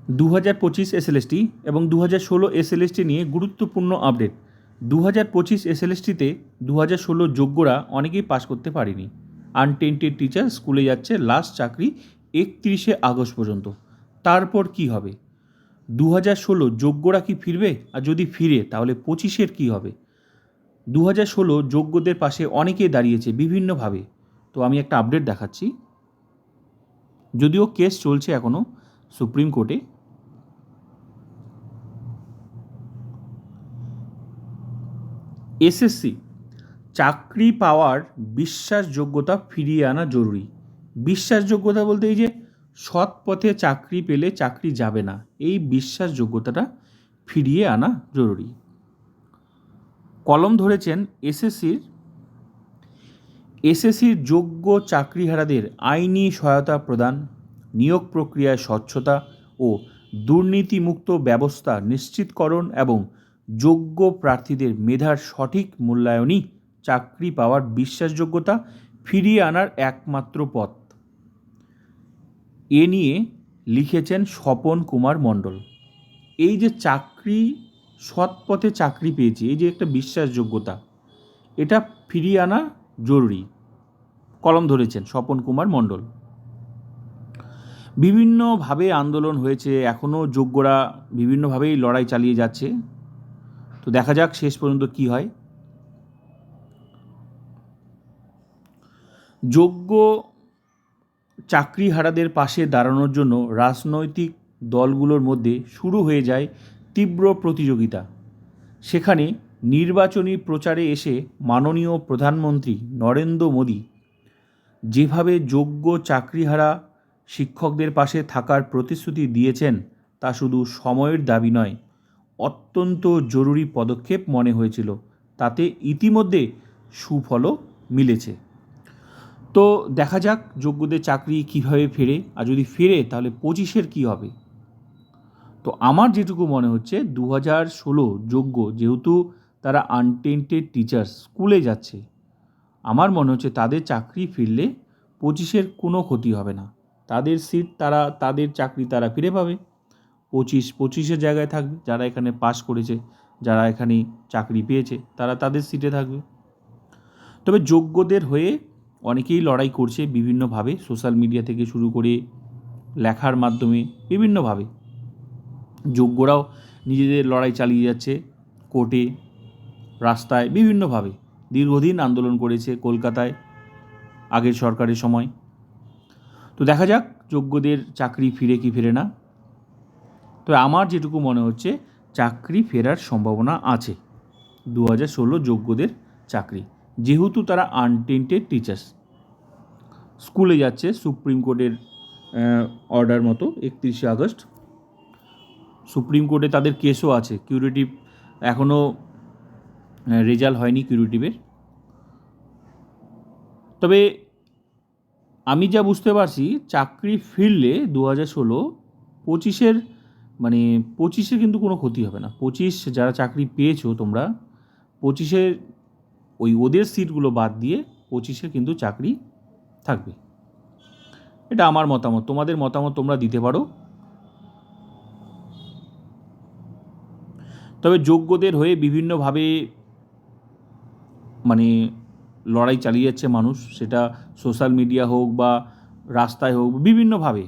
2025 SLST এবং 2016 SLST নিয়ে গুরুত্বপূর্ণ আপডেট। 2025 এসএলএসটিতে 2016 যোগ্যরা অনেকেই পাস করতে পারেনি। আনটেন্টেড টিচার স্কুলে যাচ্ছে, লাস্ট চাকরি 31শে আগস্ট পর্যন্ত। তারপর কি হবে? 2016 যোগ্যরা কি ফিরবে? আর যদি ফিরে তাহলে 25-এর কী হবে? 2016 যোগ্যদের পাশে অনেকেই দাঁড়িয়েছে বিভিন্নভাবে। তো আমি একটা আপডেট দেখাচ্ছি। যদিও কেস চলছে এখনও সুপ্রিম কোর্টে। এসএসসি চাকরি পাওয়ার বিশ্বাসযোগ্যতা ফিরিয়ে আনা জরুরি। বিশ্বাসযোগ্যতা বলতে এই যে সৎ পথে চাকরি পেলে চাকরি যাবে না, এই বিশ্বাসযোগ্যতাটা ফিরিয়ে আনা জরুরি। কলম ধরেছেন এসএসসির যোগ্য চাকরিহারাদের আইনি সহায়তা প্রদান, নিয়োগ প্রক্রিয়ায় স্বচ্ছতা ও দুর্নীতিমুক্ত ব্যবস্থা নিশ্চিতকরণ এবং যোগ্য প্রার্থীদের মেধার সঠিক মূল্যায়নই চাকরি পাওয়ার বিশ্বাসযোগ্যতা ফিরিয়ে আনার একমাত্র পথ। এ নিয়ে লিখেছেন স্বপন কুমার মণ্ডল। এই যে চাকরি, সৎ পথে চাকরি পেয়েছি, এই যে একটা বিশ্বাসযোগ্যতা, এটা ফিরিয়ে আনা জরুরি। কলম ধরেছেন স্বপন কুমার মণ্ডল। বিভিন্নভাবে আন্দোলন হয়েছে, এখনও যোগ্যরা বিভিন্নভাবেই লড়াই চালিয়ে যাচ্ছে। তো দেখা যাক শেষ পর্যন্ত কি হয়। যোগ্য চাকরিহারাদের পাশে দাঁড়ানোর জন্য রাজনৈতিক দলগুলোর মধ্যে শুরু হয়ে যায় তীব্র প্রতিযোগিতা। সেখানে নির্বাচনী প্রচারে এসে মাননীয় প্রধানমন্ত্রী নরেন্দ্র মোদী যেভাবে যোগ্য চাকরিহারা শিক্ষকদের পাশে থাকার প্রতিশ্রুতি দিয়েছেন তা শুধু সময়ের দাবি নয়, অত্যন্ত জরুরি পদক্ষেপ মনে হয়েছিল। তাতে ইতিমধ্যে সুফলও মিলেছে। তো দেখা যাক যোগ্যদের চাকরি কীভাবে ফেরে, আর যদি ফেরে তাহলে 25-এর কী হবে। তো আমার যেটুকু মনে হচ্ছে 2016 যোগ্য, যেহেতু তারা আনটেন্টেড টিচার স্কুলে যাচ্ছে, আমার মনে হচ্ছে তাদের চাকরি ফিরলে 25-এর কোনো ক্ষতি হবে না। তাদের সিট, তাদের চাকরি তারা ফিরে পাবে। 25-এর জায়গায় থাকবে। যারা এখানে পাস করেছে, যারা এখানে চাকরি পেয়েছে, তারা তাদের সিটে থাকবে। তবে যোগ্যদের হয়ে অনেকেই লড়াই করছে বিভিন্নভাবে, সোশ্যাল মিডিয়া থেকে শুরু করে লেখার মাধ্যমে বিভিন্নভাবে যোগ্যরাও নিজেদের লড়াই চালিয়ে যাচ্ছে, কোর্টে, রাস্তায়, বিভিন্নভাবে দীর্ঘদিন আন্দোলন করেছে কলকাতায় আগের সরকারের সময়। তো দেখা যাক যোগ্যদের চাকরি ফিরে কি ফিরে না। তো আমার যেটুকু মনে হচ্ছে চাকরি ফেরার সম্ভাবনা আছে 2016 যোগ্যদের চাকরি, যেহেতু তারা আনটেন্টেড টিচার্স স্কুলে যাচ্ছে সুপ্রিম কোর্টের অর্ডার মতো 31শে আগস্ট। সুপ্রিম কোর্টে তাদের কেসও আছে, কিউরেটিভ এখনও রেজাল্ট হয়নি কিউরেটিভের। তবে আমি যা বুঝতে পারছি চাকরি ফিরলে 2016 25-এর মানে 25-এর কিন্তু কোনো ক্ষতি হবে না। 25 যারা চাকরি পেয়েছো তোমরা, 25-এর ওদের সিটগুলো বাদ দিয়ে 25-এর কিন্তু চাকরি থাকবে। এটা আমার মতামত, তোমাদের মতামত তোমরা দিতে পারো। তবে যোগ্যদের হয়ে বিভিন্নভাবে লড়াই চালিয়ে যাচ্ছে মানুষ, সেটা সোশ্যাল মিডিয়া হোক বা রাস্তায় হোক, বিভিন্নভাবে